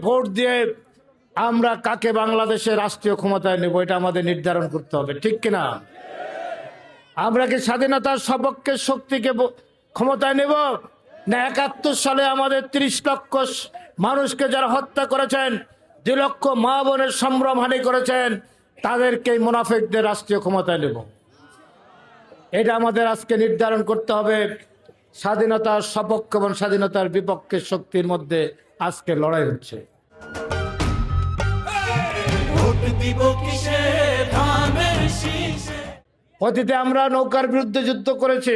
Vote দিয়ে আমরা কাকে বাংলাদেশের রাষ্ট্রীয় ক্ষমতায় নেব, এটা আমাদের নির্ধারণ করতে হবে, ঠিক কিনা? আমরা কি স্বাধীনতার সপক্ষের শক্তিকে ক্ষমতায় নেব, না 71 সালে আমাদের 30 লক্ষ মানুষকে যারা হত্যা করেছেন, 2 লক্ষ মা বোনের সম্ভ্রমহানি করেছেন, তাদেরকে মুনাফিকদের রাষ্ট্রীয় ক্ষমতায় নেব? এটা আমাদের আজকে নির্ধারণ করতে হবে। স্বাধীনতার সপক্ষ এবং স্বাধীনতার বিপক্ষের শক্তির মধ্যে আজকে লড়াই হচ্ছে। অতীতে আমরা নৌকার বিরুদ্ধে যুদ্ধ করেছি,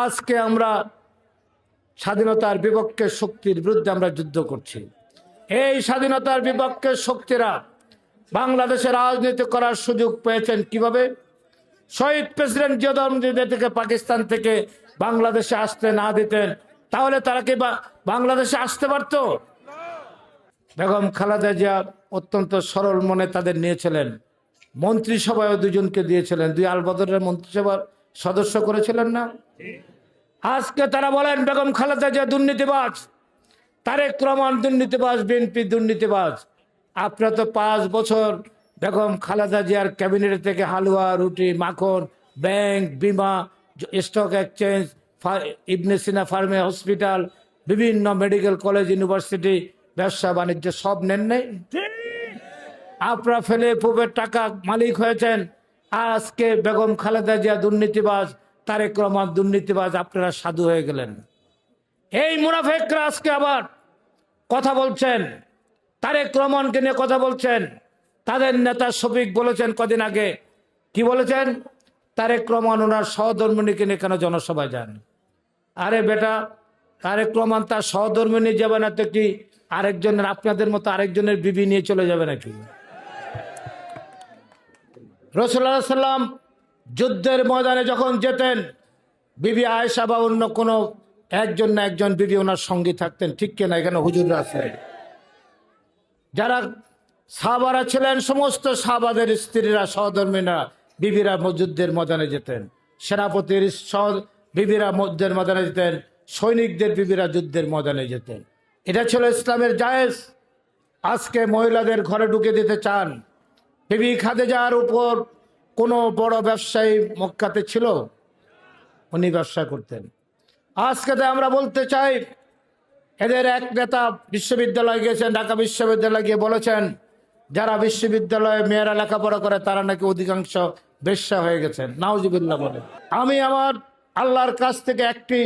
আজকে আমরা স্বাধীনতার বিপক্ষের শক্তির বিরুদ্ধে আমরা যুদ্ধ করছি। এই স্বাধীনতার বিপক্ষের শক্তিরা বাংলাদেশে রাজনীতি করার সুযোগ পেয়েছেন কিভাবে? শহীদ প্রেসিডেন্ট জিয়া থেকে পাকিস্তান থেকে বাংলাদেশে আসতে না দিতেন, তাহলে তারা কি বাংলাদেশে আসতে পারত? বেগম খালেদা জিয়া অত্যন্ত সরল মনে তাদের নিয়েছিলেন, মন্ত্রিসভায় 2 জনকে দিয়েছিলেন, 2 আলবদরের মন্ত্রিসভার সদস্য করেছিলেন না? আজকে তারা বলেন বেগম খালেদা জিয়া দুর্নীতিবাজ, তারেক রহমান দুর্নীতিবাজ, বিএনপি দুর্নীতিবাজ। আপনারা তো 5 বছর বেগম খালেদা জিয়ার ক্যাবিনেট থেকে হালুয়া, রুটি, মাখন, ব্যাংক, বিমা, স্টক এক্সচেঞ্জ, ইবনে সিনা ফার্মে হসপিটাল, বিভিন্ন মেডিকেল কলেজ, ইউনিভার্সিটি, ব্যবসা বাণিজ্য সব নেন নাই? আপনারা ফেলে পুবের টাকা মালিক হয়েছেন। আজকে বেগম খালেদা জিয়া দুর্নীতিবাজ, তারেক রহমান দুর্নীতিবাজ, আপনারা সাধু হয়ে গেলেন। এই মুনাফিকরা আজকে আবার কথা বলছেন, তারেক রহমানকে নিয়ে কথা বলছেন। তাদের নেতা শফিক বলেছেন কদিন আগে, কি বলেছেন? তারেক রহমান ওনার সহধর্মিণীকে নিয়ে কেন জনসভায় যান? আরে বেটা, তারেক রহমান তার সহধর্মিণী যাবে না তো কি আরেকজনের, আপনাদের মতো আরেকজনের বিবি নিয়ে চলে যাবে নাকি? রাসূলুল্লাহ সাল্লাম যুদ্ধের ময়দানে যখন যেতেন, বিবি আয়েশা বা অন্য কোনো একজন না একজন বিবি ওনার সঙ্গী থাকতেন, ঠিক কিনা? এখানে হুজুররা আছেন, যারা সাহাবারা ছিলেন, সমস্ত সাহাবাদের স্ত্রীরা, সহধর্মিণীরা, বিবিরা যুদ্ধের ময়দানে যেতেন। সেনাপতির বিবিরা যুদ্ধের ময়দানে যেতেন, সৈনিকদের বিবিরা যুদ্ধের ময়দানে যেতেন। এটা ছিল ইসলামের জায়েজ। আজকে মহিলাদের ঘরে ঢুকে দিতে চান। বিবি খাদিজার উপর কোনো বড় ব্যবসায়ী মক্কাতে ছিল? উনি ব্যবসা করতেন। আজকে আমরা বলতে চাই, এদের এক নেতা বিশ্ববিদ্যালয়ে গিয়েছেন, ঢাকা বিশ্ববিদ্যালয়ে গিয়ে বলেছেন যারা বিশ্ববিদ্যালয়ে মেয়েরা লেখাপড়া করে তারা নাকি অধিকাংশ বেশ্যা হয়ে গেছেন। নাউজুবিল্লাহ বলে। আমি আমার আল্লাহর কাছ থেকে একটি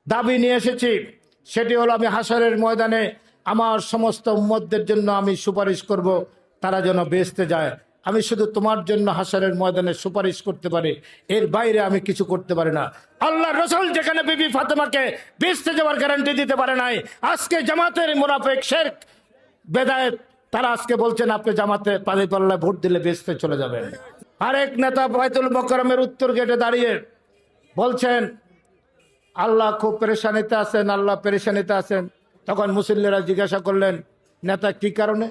দাবি নিয়ে এসেছি, সেটি হলো আমি হাসরের ময়দানে আমার সমস্ত উম্মতদের জন্য আমি সুপারিশ করব, তারা যেন বেহেশতে যায়। আমি শুধু তোমার জন্য হাসরের ময়দানে সুপারিশ করতে পারি, এর বাইরে আমি কিছু করতে পারি না। আল্লাহর রাসূল যেখানে বিবি ফাতেমাকে বেহেশতে যাওয়ার গ্যারান্টি দিতে পারে নাই, আজকে জামাতের মুনাফিক শিরক বেদায়েত তারা আজকে বলছেন আপনি জামাতে পাল্লায় ভোট দিলে বেহেশতে চলে যাবেন। আরেক নেতা বাইতুল মোকাররমের উত্তর গেটে দাঁড়িয়ে বলছেন আল্লাহ খুব পেরেশানিতে আছেন, আল্লাহ পেরেশানিতে আছেন। তখন মুসল্লিরা জিজ্ঞাসা করলেন নেতা কি কারণে?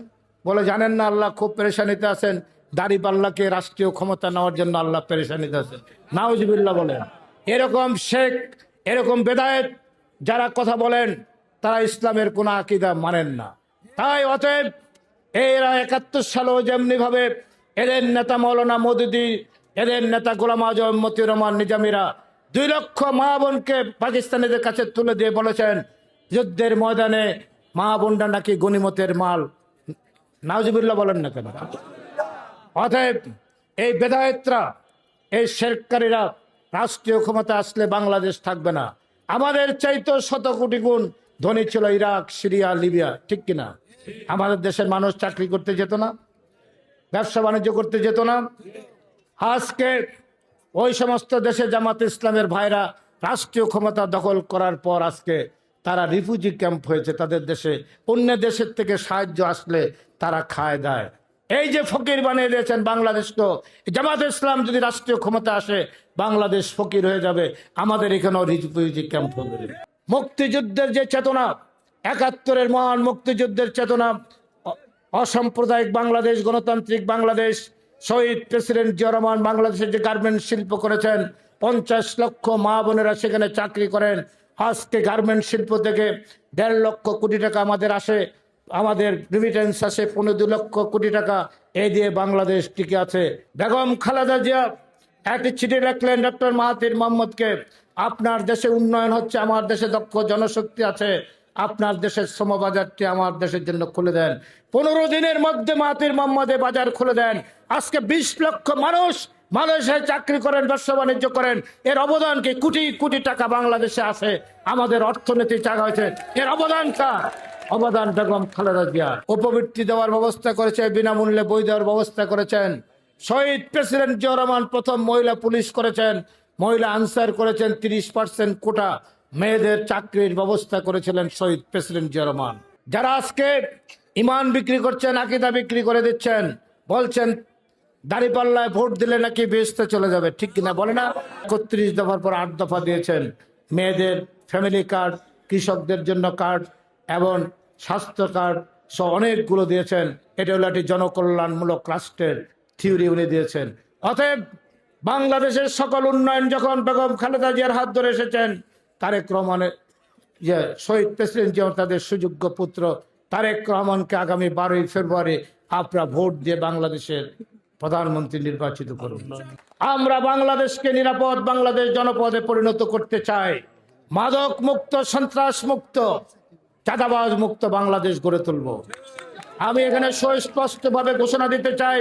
বলে জানেন না আল্লাহ খুব পেরেশানিতে আছেন, দাড়িপাল্লাকে রাষ্ট্রীয় ক্ষমতা নেওয়ার জন্য আল্লাহ পেরেশানিতে আছেন। নাউজুবিল্লাহ বলেন। এরকম শেখ, এরকম বেদায়েত যারা কথা বলেন তারা ইসলামের কোন আকীদা মানেন না। তাই অতএব এরা 71 সালেও যেমনি ভাবে এদের নেতা মৌলানা মওদুদী, এদের নেতা গোলাম আজম, মতিউর রহমান নিজামীরা 2 লক্ষ মা বোনকে পাকিস্তানিদের কাছে তুলে দিয়ে বলেছেন যুদ্ধের ময়দানে মা বোনরা নাকি গনিমতের মাল। নাউজুবিল্লাহ বলেন না কেন? অতএব এই বেদায়েতরা, এই শিরককারীরা রাষ্ট্রীয় ক্ষমতা আসলে বাংলাদেশ থাকবে না। আমাদের চাইতো 100 কোটি গুণ ধনী ছিল ইরাক, সিরিয়া, লিবিয়া, ঠিক কিনা? আমাদের দেশের মানুষ চাকরি করতে যেত না, ব্যবসা বাণিজ্য করতে যেত না। আজকে ওই সমস্ত দেশে জামাত ইসলামের ভাইরা রাষ্ট্রীয় ক্ষমতা দখল করার পর আজকে তারা রিফিউজি ক্যাম্প হয়েছে তাদের দেশে। অন্য দেশের থেকে সাহায্য আসলে তারা খায় দেয়। এই যে ফকির বানিয়ে দিয়েছেন বাংলাদেশকে, জামাত ইসলাম যদি রাষ্ট্রীয় ক্ষমতা আসে বাংলাদেশ ফকির হয়ে যাবে। আমাদের এখানেও রিফিউজি ক্যাম্প হবে। মুক্তিযুদ্ধের যে চেতনা, 71-এর মহান মুক্তিযুদ্ধের চেতনা, অসাম্প্রদায়িক বাংলাদেশ, গণতান্ত্রিক বাংলাদেশ, শহীদ প্রেসিডেন্ট জিয়া রহমান বাংলাদেশের যে গার্মেন্টস শিল্প করেছেন, 50 লক্ষ মা বোনেরা সেখানে চাকরি করেন। আজকে গার্মেন্ট শিল্প থেকে 1.5 লক্ষ কোটি টাকা আমাদের আসে, আমাদের রিমিটেন্স আসে 15 লক্ষ কোটি টাকা। এই দিয়ে বাংলাদেশ টিকে আছে। বেগম খালেদা জিয়া একটি চিঠি লিখলেন ডক্টর মাহাথির মোহাম্মদকে, আপনার দেশে উন্নয়ন হচ্ছে, আমার দেশে দক্ষ জনশক্তি আছে, আপনার দেশের শ্রমবাজারটি আমার দেশের জন্য খুলে দেন। 15 দিনের মধ্যে মাহাথির মোহাম্মদ বাজার খুলে দেন। আজকে 20 লক্ষ মানুষ মালয়েশিয়ায় চাকরি করেন, ব্যবসা বাণিজ্য করেন। এর অবদান কি? কোটি কোটি টাকা বাংলাদেশে আসে, আমাদের অর্থনীতি চাঙ্গা হয়েছে। এর অবদান কার? অবদান বেগম খালেদা জিয়া। উপবৃত্তি দেওয়ার ব্যবস্থা করেছে, বিনামূল্যে বই দেওয়ার ব্যবস্থা করেছেন। শহীদ প্রেসিডেন্ট জিয়াউর রহমান প্রথম মহিলা পুলিশ করেছেন, মহিলা আনসার করেছেন। 30% কোটা মেয়েদের চাকরির ব্যবস্থা করেছিলেন শহীদ প্রেসিডেন্ট জিয়াউর রহমান। যারা আজকে ইমান বিক্রি করছেন, আকীদা বিক্রি করে দিচ্ছেন, বলছেন দাঁড়িপাল্লায় ভোট দিলে নাকি বেহেশতে চলে যাবে, ঠিক কিনা বলে না? 31 দফার পর 8 দফা দিয়েছেন। মেয়েদের ফ্যামিলি কার্ড, কৃষকদের জন্য কার্ড এবং স্বাস্থ্য কার্ড সহ অনেকগুলো দিয়েছেন। এটা হলো একটি জনকল্যাণমূলক রাষ্ট্রের থিওরি উনি দিয়েছেন। অতএব বাংলাদেশের সকল উন্নয়ন যখন বেগম খালেদা জিয়ার হাত ধরে এসেছেন, তারেক রহমানের যে শহীদ প্রেসিডেন্ট জিয়া তাদের সুযোগ্য পুত্র তারেক রহমানকে আগামী 12ই ফেব্রুয়ারি আপনারা ভোট দিয়ে বাংলাদেশের প্রধানমন্ত্রী নির্বাচিত করুন। আমরা বাংলাদেশকে নিরাপদ বাংলাদেশ জনপদে পরিণত করতে চাই। মাদক মুক্ত, সন্ত্রাস মুক্ত, চাঁদাবাজ মুক্ত বাংলাদেশ গড়ে তুলব। আমি এখানে সুস্পষ্টভাবে ঘোষণা দিতে চাই,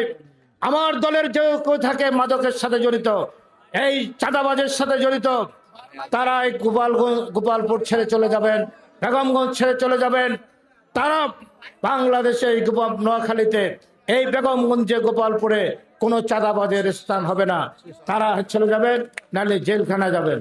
আমার দলের যে কেউ থাকে মাদকের সাথে জড়িত, এই চাঁদাবাজের সাথে জড়িত, তারা এই গোপালপুর ছেড়ে চলে যাবেন, বেগমগঞ্জ ছেড়ে চলে যাবেন। তারা বাংলাদেশে এই নোয়াখালীতে, এই বেগমগঞ্জে, গোপালপুরে কোনো চাঁদাবাজের স্থান হবে না। তারা চলে যাবেন, নাহলে জেলখানা যাবেন।